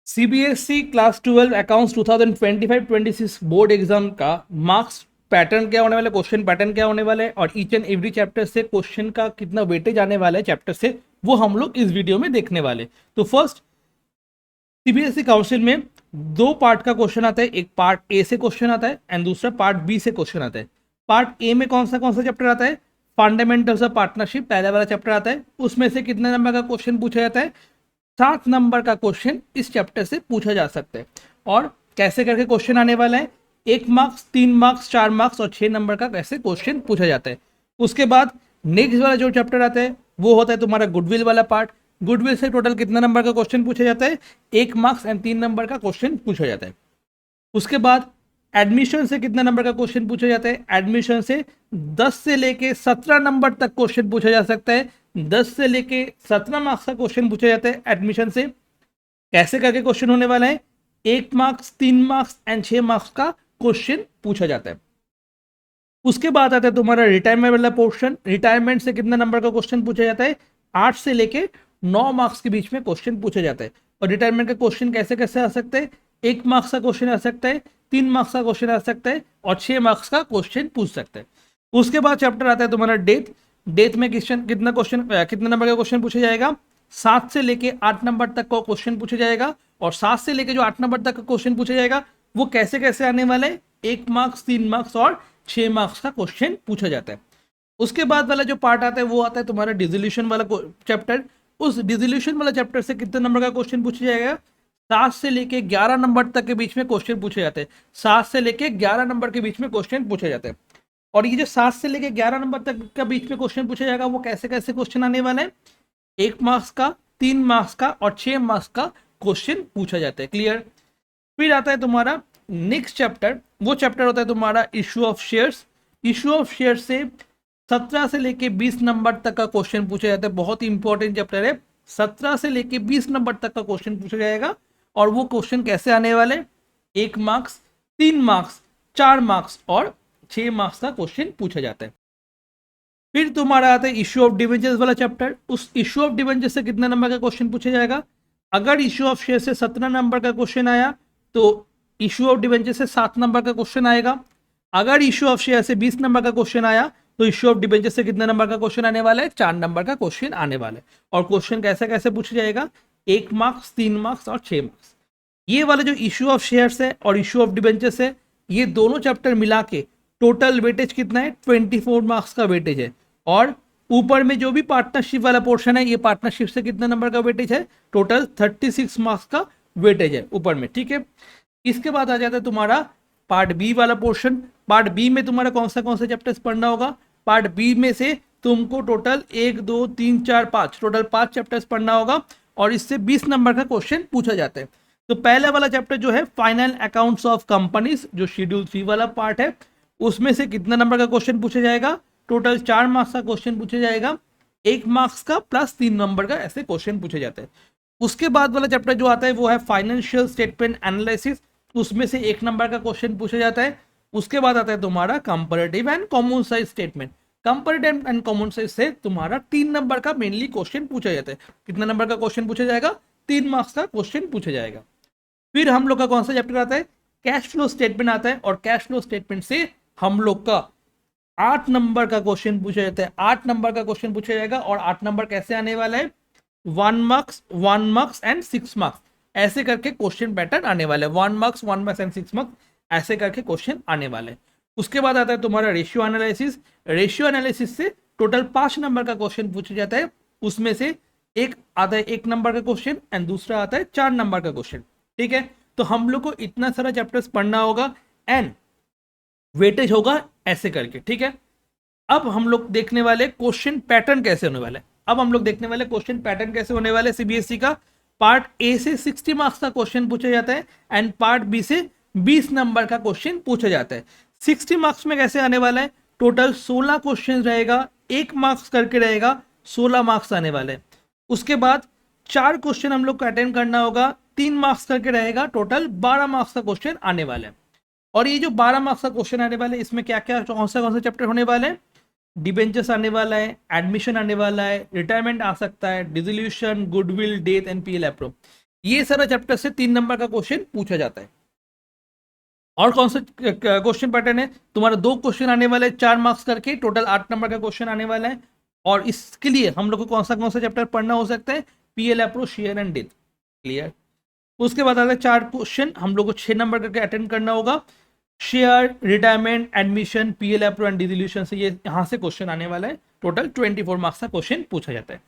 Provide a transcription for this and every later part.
CBSE class 12 accounts 2025-26 board exam का marks pattern क्या होने वाला है, क्वेश्चन पैटर्न क्या होने वाला है और ईच एंड एवरी चैप्टर से क्वेश्चन का कितना वेटेज आने वाला है चैप्टर से, वो हम लोग इस वीडियो में देखने वाले। तो फर्स्ट, सीबीएसई काउंसिल में दो पार्ट का क्वेश्चन आता है, एक पार्ट ए से क्वेश्चन आता है एंड दूसरा पार्ट बी से क्वेश्चन आता है। पार्ट ए में कौन सा चैप्टर आता है? फंडामेंटल्स ऑफ पार्टनरशिप, पहला वाला चैप्टर आता है। उसमें से कितने नंबर का क्वेश्चन पूछा जाता है? 7 नंबर का क्वेश्चन इस चैप्टर से पूछा जा सकता है। और कैसे करके क्वेश्चन आने वाला है? 1 मार्क्स, 3 मार्क्स, 4 मार्क्स और 6 नंबर का कैसे क्वेश्चन पूछा जाता है। उसके बाद नेक्स्ट वाला जो चैप्टर आता है वो होता है तुम्हारा गुडविल वाला पार्ट। गुडविल से टोटल कितना नंबर का क्वेश्चन पूछा जाता है? 1 मार्क्स एंड 3 नंबर का क्वेश्चन पूछा जाता है। उसके बाद एडमिशन से कितना नंबर का क्वेश्चन पूछा जाता है? एडमिशन से 10 से लेके 17 नंबर तक क्वेश्चन पूछा जा सकता है। 10 से लेके 17 मार्क्स का क्वेश्चन पूछा जाता है एडमिशन से। कैसे करके क्वेश्चन होने वाला है? 1 मार्क्स, 3 मार्क्स एंड 6 मार्क्स का क्वेश्चन पूछा जाता है। उसके बाद आता है तुम्हारा रिटायरमेंट वाला पोर्शन। रिटायरमेंट से कितना नंबर का क्वेश्चन पूछा जाता है? 8 से लेके 9 मार्क्स के बीच में क्वेश्चन पूछा जाता है। और रिटायरमेंट का क्वेश्चन कैसे कैसे आ सकता है? 1 मार्क्स का क्वेश्चन आ सकता है, 3 मार्क्स का क्वेश्चन आ सकता है और 6 मार्क्स का क्वेश्चन पूछ सकता है। उसके बाद चैप्टर आता है तुम्हारा डेथ। डेथ में कितना नंबर का क्वेश्चन पूछा जाएगा? 7 से लेके 8 नंबर तक का क्वेश्चन पूछा जाएगा। और 7 से लेके जो 8 नंबर तक का क्वेश्चन पूछा जाएगा वो कैसे कैसे आने वाला है? 1 मार्क्स, 3 मार्क्स और 6 मार्क्स का क्वेश्चन पूछा जाता है। उसके बाद वाला जो पार्ट आता है वो आता है तुम्हारा डिसोल्यूशन वाला चैप्टर। उस डिसोल्यूशन वाला चैप्टर से कितने नंबर का क्वेश्चन पूछा जाएगा? 7 से लेके 11 नंबर तक के बीच में क्वेश्चन पूछे जाते हैं। 7 से लेके 11 नंबर के बीच में क्वेश्चन पूछे जाते हैं। और ये जो 7 से लेके 11 नंबर तक का बीच में क्वेश्चन पूछा जाएगा वो कैसे कैसे क्वेश्चन आने वाले हैं? 1 मार्क्स का, 3 मार्क्स का और 6 मार्क्स का क्वेश्चन पूछा जाता है। क्लियर? फिर आता है तुम्हारा नेक्स्ट चैप्टर। वो चैप्टर होता है तुम्हारा issue of shares. Issue of share से 17 से लेके 20 नंबर तक का क्वेश्चन पूछा जाता है। बहुत ही इंपॉर्टेंट चैप्टर है। 17 से लेके 20 नंबर तक का क्वेश्चन पूछा जाएगा। और वो क्वेश्चन कैसे आने वाले? 1 मार्क्स, 3 मार्क्स, 4 मार्क्स और 6 मार्क्स का क्वेश्चन पूछा जाता है। फिर तुम्हारा आता है इश्यू ऑफ डिवेंचर्स वाला चैप्टर। उस इश्यू ऑफ डिवेंचर्स से कितना नंबर का क्वेश्चन पूछा जाएगा? अगर इश्यू ऑफ शेयर से 17 नंबर का क्वेश्चन आया तो इश्यू ऑफ डिवेंचर से 7 नंबर का क्वेश्चन आएगा। अगर इश्यू ऑफ शेयर से 20 नंबर का क्वेश्चन आया तो इश्यू ऑफ डिवेंचर से कितने नंबर का क्वेश्चन आने वाला है? 4 नंबर का क्वेश्चन आने वाला है। और क्वेश्चन कैसे कैसे पूछा जाएगा? 1 मार्क्स, 3 मार्क्स और 6 मार्क्स। ये वाला जो इश्यू ऑफ शेयर्स है और इश्यू ऑफ डिवेंचर्स है, ये दोनों चैप्टर मिला के टोटल वेटेज कितना है? 24 मार्क्स का वेटेज है। और ऊपर में जो भी पार्टनरशिप वाला पोर्शन है, ये पार्टनरशिप से कितना नंबर का वेटेज है? टोटल 36 मार्क्स का वेटेज है ऊपर में। ठीक है, इसके बाद आ जाता है तुम्हारा पार्ट बी वाला पोर्शन। पार्ट बी में तुम्हारा कौन सा चैप्टर्स पढ़ना होगा? पार्ट बी में से तुमको टोटल 1, 2, 3, 4, 5 टोटल 5 चैप्टर्स पढ़ना होगा। और इससे 20 नंबर का क्वेश्चन पूछा जाता है। तो पहला वाला चैप्टर जो है फाइनल अकाउंट्स ऑफ कंपनीज, जो शेड्यूल 3 वाला पार्ट है, उसमें से कितना नंबर का क्वेश्चन पूछा जाएगा? टोटल 4 मार्क्स का क्वेश्चन पूछा जाएगा। 1 मार्क्स का प्लस 3 नंबर का ऐसे क्वेश्चन पूछे जाते हैं। उसके बाद वाला चैप्टर जो आता है वो है फाइनेंशियल स्टेटमेंट एनालिसिस। उसमें से 1 नंबर का क्वेश्चन पूछा जाता है। उसके बाद आता है तुम्हारा comparative and common size statement. Comparative and common size से तुम्हारा 3 नंबर का मेनली क्वेश्चन पूछा जाता है। कितना नंबर का क्वेश्चन पूछा जाएगा? 3 मार्क्स का क्वेश्चन पूछा जाएगा। फिर हम लोग का कौन सा चैप्टर आता है? कैश फ्लो स्टेटमेंट आता है। और कैश फ्लो स्टेटमेंट से हम लोग का 8 नंबर का क्वेश्चन पूछा जाता है। 8 नंबर का क्वेश्चन पूछा जाएगा। और 8 नंबर कैसे आने वाला है? 1 मार्क्स, 1 मार्क्स एंड 6 मार्क्स ऐसे करके क्वेश्चन पैटर्न आने वाले हैं। 1 मार्क्स, 1 मार्क्स एंड 6 मार्क्स ऐसे करके क्वेश्चन आने वाले हैं। उसके बाद आता है तुम्हारा रेशियो एनालिसिस। रेशियो एनालिसिस से टोटल 5 नंबर का क्वेश्चन पूछा जाता है। उसमें से एक आता है 1 नंबर का क्वेश्चन एंड दूसरा आता है 4 नंबर का क्वेश्चन। ठीक है, तो हम लोग को इतना सारा चैप्टर्स पढ़ना होगा एंड वेटेज होगा ऐसे करके। ठीक है, अब हम लोग देखने वाले क्वेश्चन पैटर्न कैसे होने वाले। अब हम लोग देखने वाले क्वेश्चन पैटर्न कैसे होने वाले सीबीएसई का। पार्ट ए से 60 मार्क्स का क्वेश्चन पूछा जाता है एंड पार्ट बी से 20 नंबर का क्वेश्चन पूछा जाता है। 60 मार्क्स में कैसे आने वाला है? टोटल 16 क्वेश्चन रहेगा, 1 मार्क्स करके रहेगा, 16 मार्क्स आने वाले। उसके बाद 4 क्वेश्चन हम लोग को अटेंड करना होगा, 3 मार्क्स करके रहेगा, टोटल 12 मार्क्स का क्वेश्चन आने वाले हैं। और ये जो 12 मार्क्स का क्वेश्चन आने वाले, इसमें क्या क्या कौन सा चैप्टर होने वाले हैं? डिबेंचर्स आने वाला है, एडमिशन आने वाला है, रिटायरमेंट आ सकता है, dissolution, goodwill, death and PL approve. ये सारा चैप्टर से 3 नंबर का क्वेश्चन पूछा जाता है। और कौन सा क्वेश्चन पैटर्न है, तुम्हारा 2 क्वेश्चन आने वाले 4 मार्क्स करके, टोटल 8 नंबर का क्वेश्चन आने वाला है। और इसके लिए हम लोग को कौन सा चैप्टर पढ़ना हो सकता है, PL approach share and death. Clear. उसके बाद आता है 4 क्वेश्चन हम लोग को 6 नंबर करके अटेंड करना होगा, share, retirement, admission, PL approach and dissolution से, ये यहाँ से क्वेश्चन आने वाला है। टोटल 24 मार्क्स का क्वेश्चन पूछा जाता है।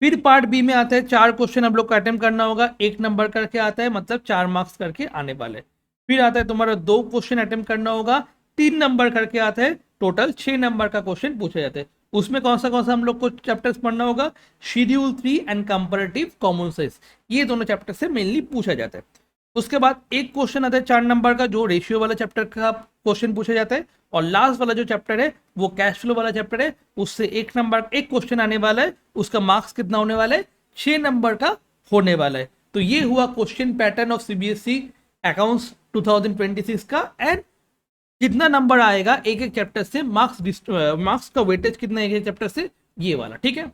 फिर पार्ट बी में आता है 4 क्वेश्चन हम लोग को अटेम्प्ट करना होगा, 1 नंबर करके आता है, मतलब 4 मार्क्स करके आने वाले। फिर आता है तुम्हारा 2 क्वेश्चन अटेम्प्ट करना होगा, 3 नंबर करके आता है, टोटल 6 नंबर का क्वेश्चन पूछा जाता है। उसमें कौन सा हम लोग को चैप्टर्स पढ़ना होगा, schedule 3 and comparative common sense, ये दोनों चैप्टर से मेनली पूछा जाता है। उसके बाद एक क्वेश्चन आता है 4 नंबर का, जो रेशियो वाला चैप्टर का क्वेश्चन पूछा जाता है। और लास्ट वाला जो चैप्टर है वो कैश फ्लो वाला चैप्टर है, उससे 1 नंबर एक क्वेश्चन आने वाला है, उसका मार्क्स कितना होने वाला है, 6 नंबर का होने वाला है। तो ये हुआ question pattern of CBSE accounts 2026 का। एंड कितना नंबर आएगा एक एक चैप्टर से, मार्क्स का वेटेज कितना एक एक चैप्टर से, ये वाला। ठीक है।